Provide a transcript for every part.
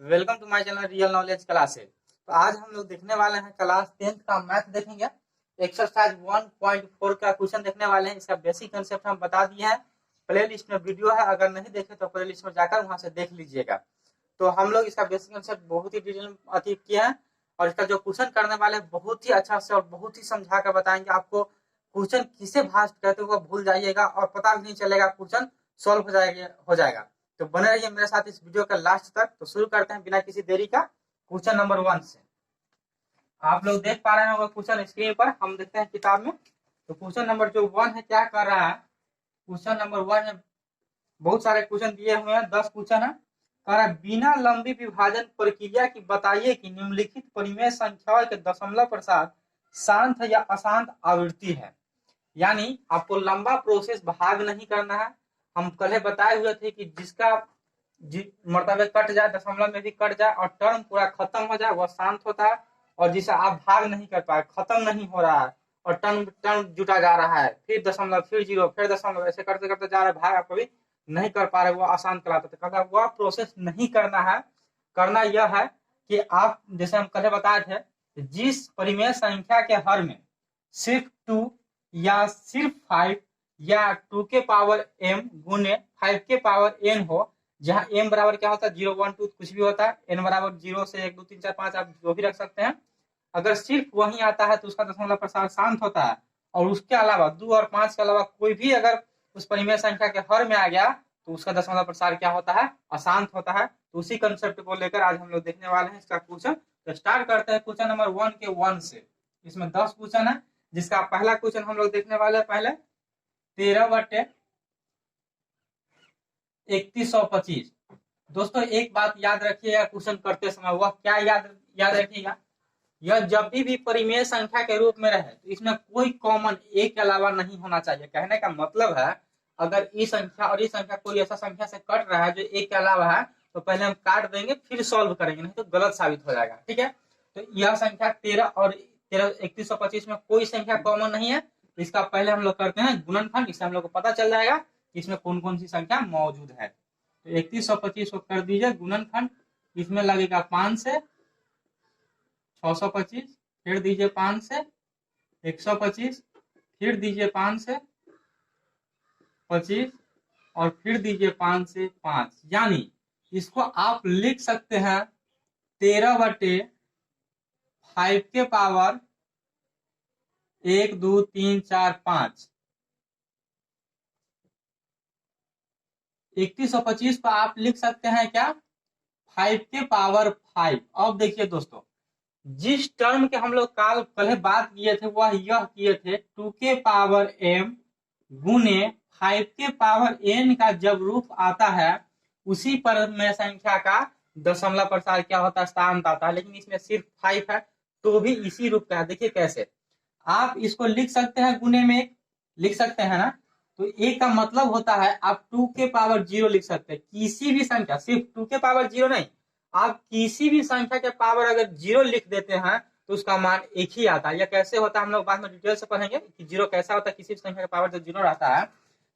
Welcome to my channel real knowledge classes. तो आज हम लोग देखने वाले हैं क्लास 10th का मैथ देखेंगे। एक्सरसाइज 1.4 का क्वेश्चन देखने वाले हैं। इसका बेसिक कंसेप्ट हम बता दिए हैं। प्ले लिस्ट में वीडियो है, अगर नहीं देखे तो प्ले लिस्ट में जाकर वहां से देख लीजिएगा। तो हम लोग इसका बेसिक कंसेप्ट बहुत ही डिटेल में अचीव किए हैं और इसका जो क्वेश्चन करने वाले हैं बहुत ही अच्छा से और बहुत ही समझा कर बताएंगे। आपको क्वेश्चन किसे भास्ट कहते हुए भूल जाइएगा और पता भी नहीं चलेगा, क्वेश्चन सोल्व हो जाएगा। तो बने रहिए मेरे साथ इस वीडियो का लास्ट तक। तो शुरू करते हैं बिना किसी देरी का क्वेश्चन नंबर 1 से। आप लोग देख पा रहे होंगे क्वेश्चन स्क्रीन पर, हम देखते हैं किताब में। तो क्वेश्चन नंबर जो 1 है क्या कर रहा है, क्वेश्चन नंबर 1 है, बहुत सारे क्वेश्चन दिए हुए हैं, 10 क्वेश्चन है। कह रहा है बिना लंबी विभाजन प्रक्रिया की बताइए कि निम्नलिखित परिमेय संख्याओं के दशमलव प्रसाद शांत या अशांत आवृत्ति है। यानी आपको लंबा प्रोसेस भाग नहीं करना है। हम कल बताए हुए थे कि जिसका मर्तबे कट जाए, दशमलव में भी कट जाए और टर्म पूरा खत्म हो जाए, वह शांत होता है। और जिसे आप भाग नहीं कर पाए, खत्म नहीं हो रहा है और टर्म टर्म जुटा जा रहा है, फिर दशमलव, फिर जीरो, फिर दशमलव, ऐसे करते करते जा रहा है, भाग आप कभी नहीं कर पा रहे, वो अशांत कहलाता है। कहता वह प्रोसेस नहीं करना है। करना यह है कि आप, जैसे हम कल बताए थे, जिस परिमेय संख्या के हर में सिर्फ 2 या सिर्फ 5 या 2 के पावर m गुने 5 के पावर n हो, जहां m बराबर क्या होता है 0 1 2 कुछ भी होता है, n बराबर 0 से 1 2 3 4 5 आप जो भी रख सकते हैं। अगर सिर्फ वही आता है तो उसका दशमलव प्रसार शांत होता है। और उसके अलावा 2 और 5 के अलावा कोई भी अगर उस परिमेय संख्या के हर में आ गया तो उसका दशमलव प्रसार क्या होता है, अशांत होता है। तो उसी कंसेप्ट को लेकर आज हम लोग देखने वाले हैं इसका क्वेश्चन। तो स्टार्ट करते हैं क्वेश्चन नंबर 1 के 1 से। इसमें 10 क्वेश्चन है, जिसका पहला क्वेश्चन हम लोग देखने वाले हैं पहले 13/3125। दोस्तों एक बात याद रखिएगा क्वेश्चन करते समय, वह क्या याद रखिएगा, यह जब भी परिमेय संख्या के रूप में रहे तो इसमें कोई कॉमन एक के अलावा नहीं होना चाहिए। कहने का मतलब है अगर ई संख्या और ई संख्या कोई ऐसा संख्या से कट रहा है जो एक के अलावा है तो पहले हम काट देंगे फिर सॉल्व करेंगे, नहीं तो गलत साबित हो जाएगा। ठीक है, तो यह संख्या 13 और 3125 में कोई संख्या कॉमन नहीं है। तो इसका पहले हम लोग करते हैं गुणनखंड, इससे हम लोग को पता चल जाएगा कि इसमें कौन कौन सी संख्या मौजूद है। तो 3125 को कर दीजिए गुणनखंड, इसमें लगेगा 5 से 625, फिर दीजिए 5 से 125, फिर दीजिए 5 से 25 और फिर दीजिए 5 से 5। यानी इसको आप लिख सकते हैं 13/5 के पावर 1 2 3 4 5। 3125 को आप लिख सकते हैं क्या, 5 के पावर 5। अब देखिए दोस्तों, जिस टर्म के हम लोग कल बात किए थे वह यह किए थे 2 के पावर m गुने 5 के पावर n का जब रूप आता है उसी पर में संख्या का दशमलव प्रसार क्या होता है, शांत आता है। लेकिन इसमें सिर्फ 5 है तो भी इसी रूप का है। देखिए कैसे आप इसको लिख सकते हैं, गुने में लिख सकते हैं ना। तो एक का मतलब होता है आप 2 के पावर 0 लिख सकते हैं, किसी भी संख्या, सिर्फ 2 के पावर 0 नहीं, आप किसी भी संख्या के पावर अगर 0 लिख देते हैं तो उसका मान एक ही आता है। यह कैसे होता है हम लोग बाद में डिटेल से पढ़ेंगे कि 0 कैसा होता है, किसी भी संख्या के पावर जब 0 रहता है।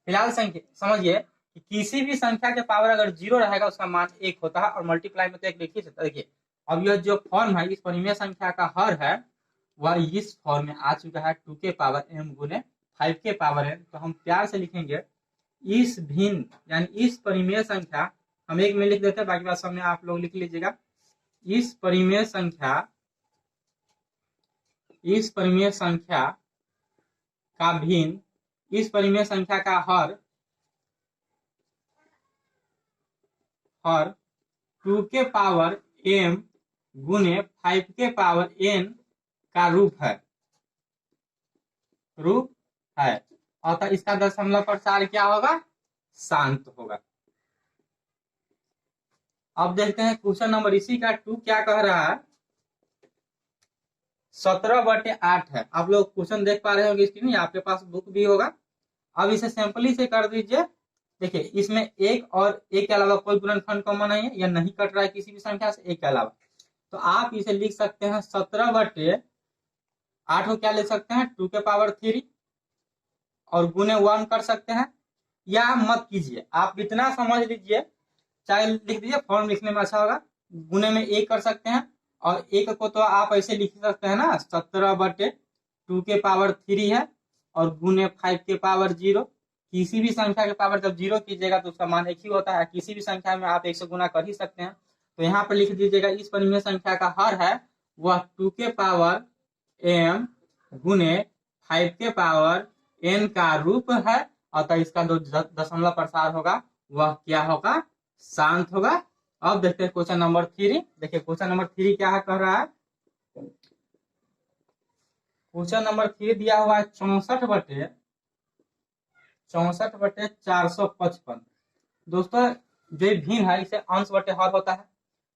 फिलहाल संख्या समझिए कि किसी भी संख्या के पावर अगर 0 रहेगा उसका मान 1 होता है और मल्टीप्लाई में तो 1 लिख ही सकता है। देखिए अब यह जो फॉर्म है इस परिमेय संख्या का हर है वह इस फॉर्म में आ चुका है 2 के पावर m गुने 5 के पावर n। तो हम प्यार से लिखेंगे इस भिन्न यानी इस परिमेय संख्या, हम एक में लिख देते हैं, बाकी बात सब में आप लोग लिख लीजिएगा। इस परिमेय संख्या का भिन्न, इस परिमेय संख्या का हर 2 के पावर m गुने 5 के पावर n का रूप है अतः इसका दशमलव प्रसार क्या होगा, शांत होगा। अब देखते हैं क्वेश्चन नंबर इसी का 2 क्या कह रहा है, 17/8 है। आप लोग क्वेश्चन देख पा रहे होंगे स्क्रीन में, आपके पास बुक भी होगा। अब इसे सिंपली से कर दीजिए। देखिए इसमें एक और एक के अलावा कोई गुणनखंड कॉमन नहीं है, यह नहीं कट रहा है किसी भी संख्या से एक के अलावा। तो आप इसे लिख सकते हैं 17/8 को क्या लिख सकते हैं 2 के पावर 3 और गुने 1 कर सकते हैं, या मत कीजिए, आप इतना समझ लीजिए, चाहे लिख दीजिए, फॉर्म लिखने में अच्छा होगा, गुने में 1 कर सकते हैं, और 1 को तो आप ऐसे लिख सकते हैं ना 17/2 के पावर 3 है, और गुने 5 के पावर 0। किसी भी संख्या के पावर जब 0 कीजिएगा तो उसका मान 1 ही होता है। किसी भी संख्या में आप 1 से गुना कर ही सकते हैं। तो यहाँ पर लिख दीजिएगा इस परिमेय संख्या का हर है वह 2 के पावर m गुने 5 के पावर n का रूप है, अतः इसका जो दशमलव प्रसार होगा वह क्या होगा, शांत होगा। अब देखते हैं क्वेश्चन नंबर 3। देखिए क्वेश्चन नंबर 3 क्या है, कह रहा है क्वेश्चन नंबर 3 दिया हुआ है 64/455। दोस्तों जो भिन्न है इसे अंश बटे हर होता है,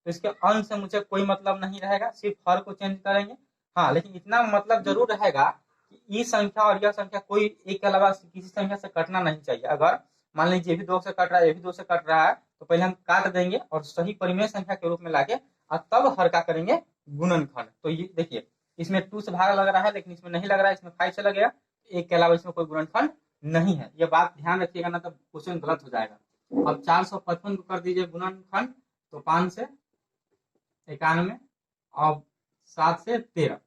तो इसके अंश से मुझे कोई मतलब नहीं रहेगा, सिर्फ हर को चेंज करेंगे। हाँ, लेकिन इतना मतलब जरूर रहेगा कि ये संख्या और यह संख्या कोई एक के अलावा किसी संख्या से कटना नहीं चाहिए। अगर मान लीजिए ये भी 2 से कट रहा है, ये भी 2 से कट रहा है, तो पहले हम काट देंगे और सही परिमेय संख्या के रूप में लाके और तब हर का करेंगे गुणनखंड। तो ये देखिए इसमें 2 से भाग लग रहा है, लेकिन इसमें नहीं लग रहा है, इसमें 5 से लगेगा। एक के अलावा इसमें कोई गुणनखंड नहीं है, ये बात ध्यान रखिएगा ना, तब क्वेश्चन गलत हो जाएगा। अब 455 को कर दीजिए गुणनखंड, तो 5 से 91 और 7 से 13।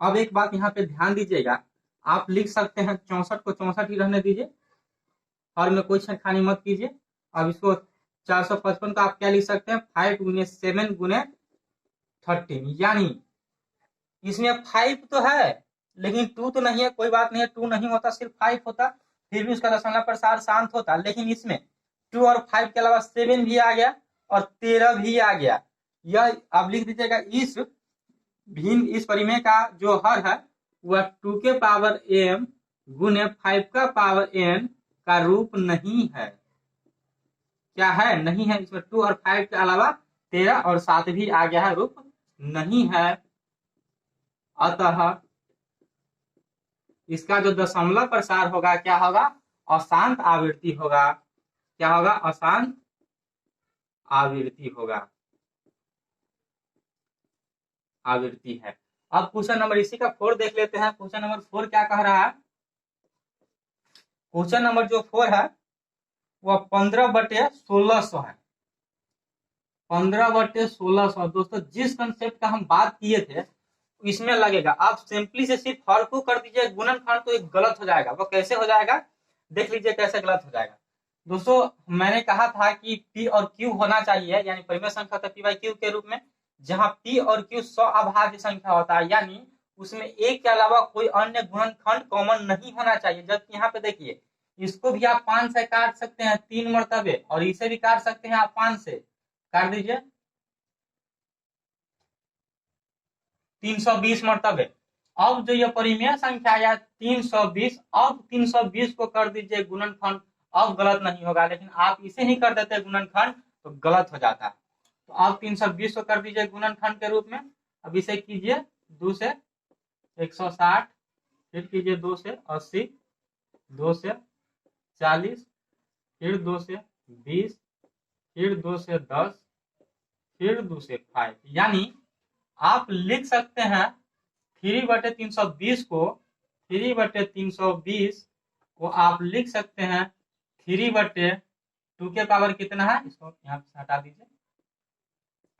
अब एक बात यहाँ पे ध्यान दीजिएगा, आप लिख सकते हैं 64 को 64 ही रहने दीजिए, हर में कोई छेड़खानी मत कीजिए। अब इसको 455 को आप क्या लिख सकते हैं, 5 गुने 7 गुने 13, यानी इसमें 5 तो है लेकिन 2 तो नहीं है। कोई बात नहीं है, 2 नहीं होता, सिर्फ 5 होता, फिर भी उसका दशमलव प्रसार शांत होता। लेकिन इसमें 2 और 5 के अलावा 7 भी आ गया और 13 भी आ गया। यह आप लिख दीजिएगा इस परिमेय का जो हर है वह 2 के पावर m गुने 5 का पावर n का रूप नहीं है। क्या है, नहीं है। इसमें 2 और 5 के अलावा 13 और 7 भी आ गया है, रूप नहीं है। अतः इसका जो दशमलव प्रसार होगा क्या होगा, अशांत आवृत्ति होगा। क्या होगा, अशांत आवृत्ति होगा, आवृत्ति है। अब क्वेश्चन नंबर इसी का 4 देख लेते हैं। क्वेश्चन नंबर 4 क्या कह रहा है, क्वेश्चन नंबर जो 4 है वह 15/1600 है। 15/1600 दोस्तों जिस कंसेप्ट का हम बात किए थे इसमें लगेगा। आप सिंपली से सिर्फ हर को कर दीजिए गुणनखंड, तो एक गलत हो जाएगा। वो कैसे हो जाएगा, देख लीजिए कैसे गलत हो जाएगा। दोस्तों मैंने कहा था कि P और Q होना चाहिए, यानी परिमेय संख्या होता है P/Q के रूप में, जहां P और Q 100 अभाज्य संख्या होता है, यानी उसमें एक के अलावा कोई अन्य गुणनखंड कॉमन नहीं होना चाहिए। जबकि यहाँ पे देखिए इसको भी आप 5 से काट सकते हैं 3 मरतबे, और इसे भी काट सकते हैं आप 5 से, काट दीजिए 320 मरतबे। अब जो ये परिमेय संख्या या 320, अब 320 को कर दीजिए गुणनखंड, अब गलत नहीं होगा। लेकिन आप इसे ही कर देते गुणनखंड तो गलत हो जाता है। तो अब 320 को कर दीजिए गुणनखंड के रूप में। अब इसे कीजिए 2 से 160, फिर कीजिए 2 से 80, 2 से 40, फिर 2 से 20, फिर 2 से 10, फिर 2 से 5, यानी आप लिख सकते हैं 3/320 को 3/320 को आप लिख सकते हैं 3/2 के पावर कितना है, इसको यहाँ से हटा दीजिए।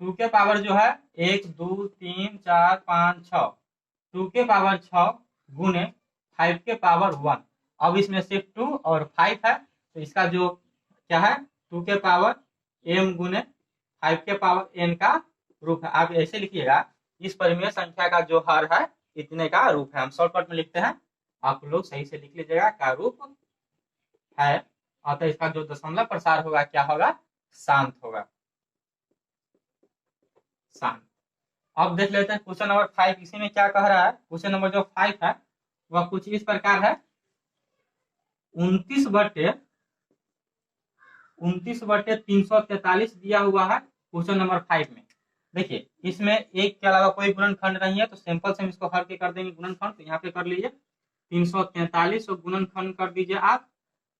2 के पावर जो है 1 2 3 4 5 6, 2 के पावर 6 गुने 5 के पावर 1। अब इसमें सिर्फ 2 और 5 है, तो इसका जो क्या है 2 के पावर m गुने 5 के पावर n का रूप है। आप ऐसे लिखिएगा इस परिमेय संख्या का जो हर है इतने का रूप है। हम शॉर्टकट में लिखते हैं, आप लोग सही से लिख लीजिएगा का रूप है। अतः इसका जो दशमलव प्रसार होगा क्या होगा, शांत होगा, शांत। अब देख लेते हैं क्वेश्चन नंबर 5, इसी में क्या कह रहा है। क्वेश्चन नंबर जो 5 है वह कुछ इस प्रकार है, 29/343 दिया हुआ है क्वेश्चन नंबर 5 में। देखिए इसमें एक के अलावा कोई गुणनखंड नहीं है, तो सिंपल से हम इसको हर के कर देंगे गुणनखंड। तो यहाँ पे कर लीजिए 343 को गुणनखंड कर दीजिए आप,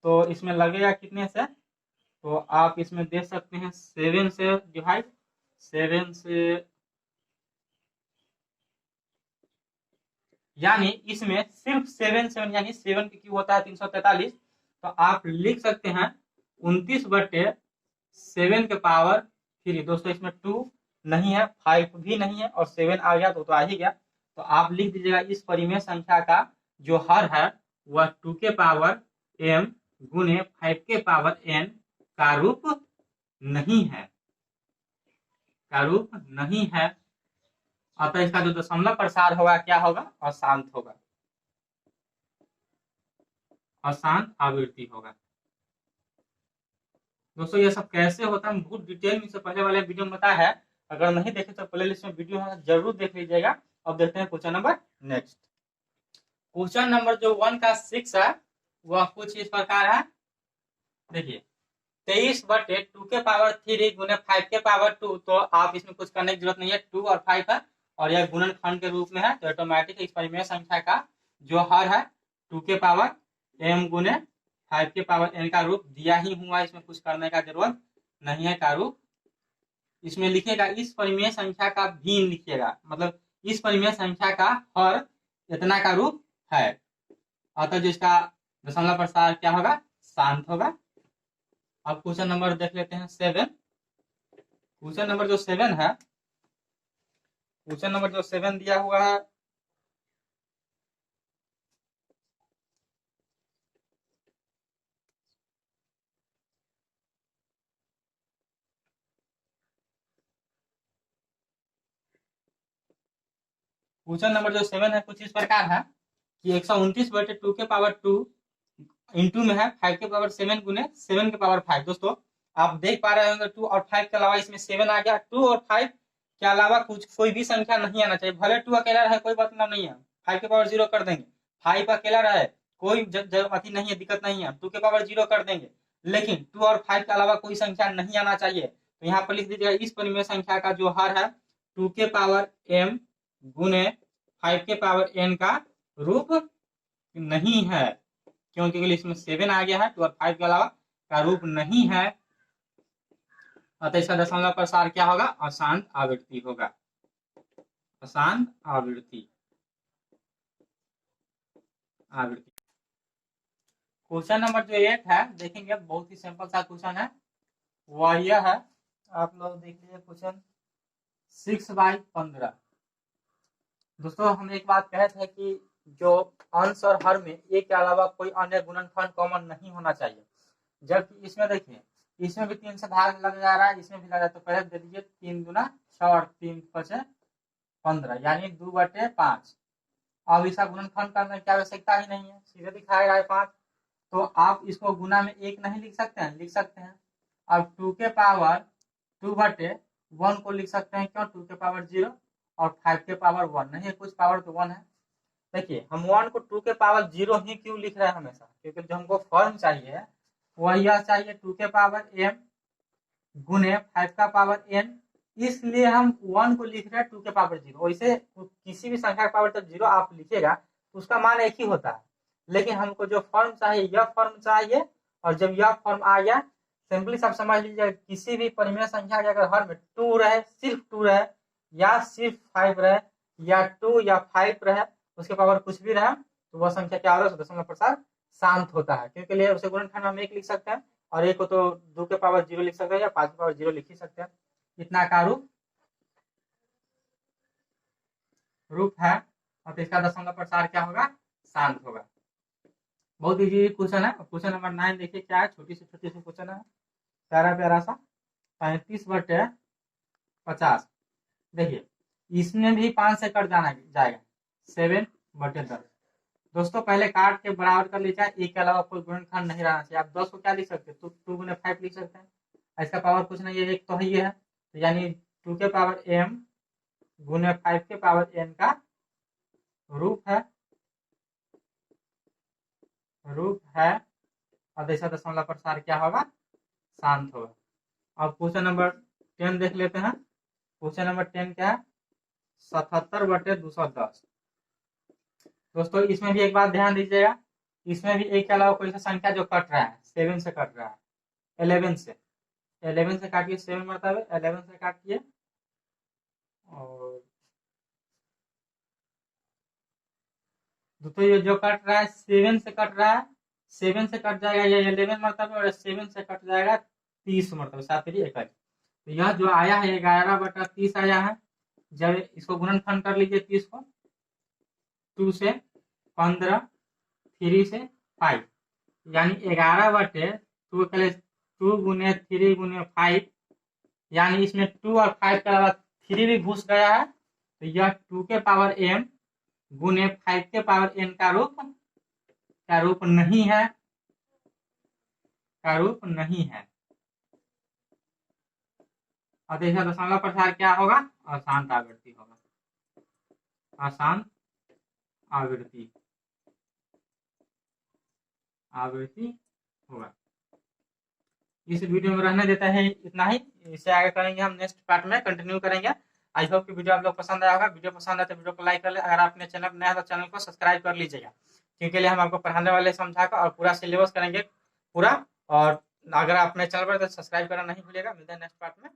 तो इसमें लगेगा कितने से, तो आप इसमें देख सकते हैं 7 से डिवाइड, 7 से, यानी इसमें सिर्फ 7 यानी 7 की क्यू होता है 343, तो आप लिख सकते हैं 29/7 के पावर 3। दोस्तों इसमें 2 नहीं है, 5 भी नहीं है, और 7 आ गया तो आ ही गया। तो आप लिख दीजिएगा इस परिमेय संख्या का जो हर है वह 2 के पावर m गुने 5 के पावर n का रूप नहीं है, का रूप नहीं है। अतः इसका जो दशमलव प्रसार होगा क्या होगा, अशांत होगा, अशांत आवृत्ति होगा। दोस्तों ये सब कैसे होता है बहुत डिटेल में इससे पहले वाले वीडियो में बताया है, अगर नहीं देखे तो प्लेलिस्ट में वीडियो है जरूर देख लीजिएगा। अब देखते हैं question number next. Question number जो 1 का 6 है वह कुछ इस प्रकार है, देखिए 23/2 के पावर 3 गुने 5 के पावर 2, तो आप इसमें कुछ करने की जरूरत नहीं है, 2 और 5 है और यह गुणनखंड के रूप में है, तो ऑटोमेटिक इस परिमेय संख्या का जो हर है 2 के पावर m गुने 5 के पावर n का रूप दिया ही हुआ, इसमें कुछ करने का जरूरत नहीं है। का रूप इसमें लिखेगा, इस परिमेय संख्या का भिन्न लिखिएगा, मतलब इस परिमेय संख्या का हर इतना का रूप है, अतः जो इसका दशमलव प्रसार क्या होगा, शांत होगा। अब क्वेश्चन नंबर देख लेते हैं 7। क्वेश्चन नंबर जो 7 है, क्वेश्चन नंबर जो 7 दिया हुआ है, क्वेश्चन नंबर जो 7 है कुछ इस प्रकार है कि 129/2 के पावर 2 इंटू में है 5 के पावर 7 गुने 7 के पावर 5। दोस्तों आप देख पा रहे होंगे 2 और 5 के अलावा इसमें 7 आ गया, 2 और 5 के अलावा कुछ कोई भी संख्या नहीं आना चाहिए, भले 2 अकेला रहे कोई मतलब नहीं है, 5 के पावर 0 कर देंगे, 5 अकेला रहे कोई अति नहीं है, दिक्कत नहीं है, 2 के पावर 0 कर देंगे, लेकिन 2 और 5 के अलावा कोई संख्या नहीं आना चाहिए। तो यहाँ पर लिख दीजिएगा, इस परिमेय संख्या का जो हर है 2 के पावर m गुने 5 के पावर n का रूप नहीं है, क्योंकि इसमें 7 आ गया है, 2 और 5 के अलावा का रूप नहीं है, अतः इसका दशमलव प्रसार क्या होगा, अशांत आवृत्ति होगा, अशांत आवृत्ति। क्वेश्चन नंबर जो 8 है देखेंगे, बहुत ही सिंपल सा क्वेश्चन है, वह यह है, आप लोग देख लीजिए क्वेश्चन 6/15। दोस्तों हम एक बात कहे थे कि जो अंश और हर में एक के अलावा कोई अन्य गुणनखंड कॉमन नहीं होना चाहिए, जबकि इसमें देखिए इसमें भी 3 से भाग लग जा रहा है, इसमें भी लग रहा है, तो पहले दे दीजिए 3 गुना 6 और 3 5 15 यानी 2/5। अब इसका गुणनखंड करने की आवश्यकता ही नहीं है, सीधे दिखाया रहा है 5, तो आप इसको गुना में 1 नहीं लिख सकते हैं, लिख सकते हैं। अब 2 के पावर 2/1 को लिख सकते हैं, क्यों, 2 के पावर 0 और 5 के पावर 1 नहीं है, कुछ पावर तो 1 है। देखिए हम 1 को 2 के पावर 0 ही क्यों लिख रहे हैं हमेशा, क्योंकि जो हमको फॉर्म चाहिए वह यह चाहिए 2 के पावर m गुने 5 का पावर n, इसलिए हम 1 को लिख रहे हैं 2 के पावर 0। वैसे किसी भी संख्या का पावर जब 0 आप लिखिएगा तो उसका मान एक ही होता है, लेकिन हमको जो फॉर्म चाहिए यह फॉर्म चाहिए, और जब यह फॉर्म आ गया, सिंपली सब समझ लीजिए, किसी भी परिमेय संख्या के अगर हर में 2 रहे, सिर्फ 2 रहे, या सिर्फ 5 रहे, या 2 या 5 रहे, उसके पावर कुछ भी रहे, तो वह संख्या क्या होगा, दशमलव प्रसार शांत होता है, क्योंकि लिए उसे गुणनखंड हम 1 लिख सकते हैं, और एक को तो 2 के पावर 0 लिख सकते हैं या 5 के पावर 0 लिख ही सकते हैं। इतना का रूप है, और इसका दशमलव प्रसार क्या होगा, शांत होगा। बहुत इजी क्वेश्चन है। क्वेश्चन नंबर 9 देखिए क्या है, छोटी से क्वेश्चन है, प्यारा प्यारा सा, 35/50। देखिए इसमें भी 5 से कट जाना जाएगा, 7/10। दोस्तों पहले काट के बराबर कर लीजिए, एक के अलावा कोई गुणनखंड नहीं रहना चाहिए। आप 10 को क्या लिख सकते हैं, 2 गुने 5 लिख सकते हैं, इसका पावर कुछ नहीं है, एक तो ही है, तो यानी 2 के पावर m गुने 5 के पावर n का रूप है, और ऐसा दशमलव प्रसार क्या होगा, शांत होगा। अब क्वेश्चन नंबर 10 देख लेते हैं। क्वेश्चन नंबर 10 क्या है, 77/210। दोस्तों इसमें भी एक बात ध्यान दीजिएगा, इसमें भी एक के अलावा कोई सा संख्या जो कट रहा है, 7 से कट रहा है, 11 से, 11 से काटिए, 7 मतलब 11 से काटिए, और दोस्तों ये जो कट रहा है 7 से कट रहा है, 7 से कट जाएगा ये 11 मतलब, और 7 से कट जाएगा 30 मतलब, 7 3 21। तो यह जो आया है 11/30 आया है। जब इसको गुणनफल कर लीजिए 30 को, 2 से 15, 3 से 5, यानी 11/2 2 गुने 3 गुने 5, यानी इसमें 2 और 5 के अलावा 3 भी घुस गया है। तो यह 2 के पावर m गुने 5 के पावर n का रूप नहीं है, का रूप नहीं है। और देखिए दशमलव प्रसार क्या होगा, अशांत आवृत्ति होगा, अशांत आवृत्ति होगा। इस वीडियो में रहने देता है इतना ही, इससे आगे करेंगे हम नेक्स्ट पार्ट में कंटिन्यू करेंगे। आई होप कि वीडियो आप लोग पसंद आया होगा। वीडियो पसंद आए तो वीडियो को लाइक कर ले, अगर आपने चैनल नया है तो चैनल को सब्सक्राइब कर लीजिएगा, क्योंकि लिए हम आपको पढ़ाने वाले समझाकर और पूरा सिलेबस करेंगे पूरा। और अगर आपने चैनल पर तो सब्सक्राइब करना नहीं भूलिएगा। मिलते हैं नेक्स्ट पार्ट में।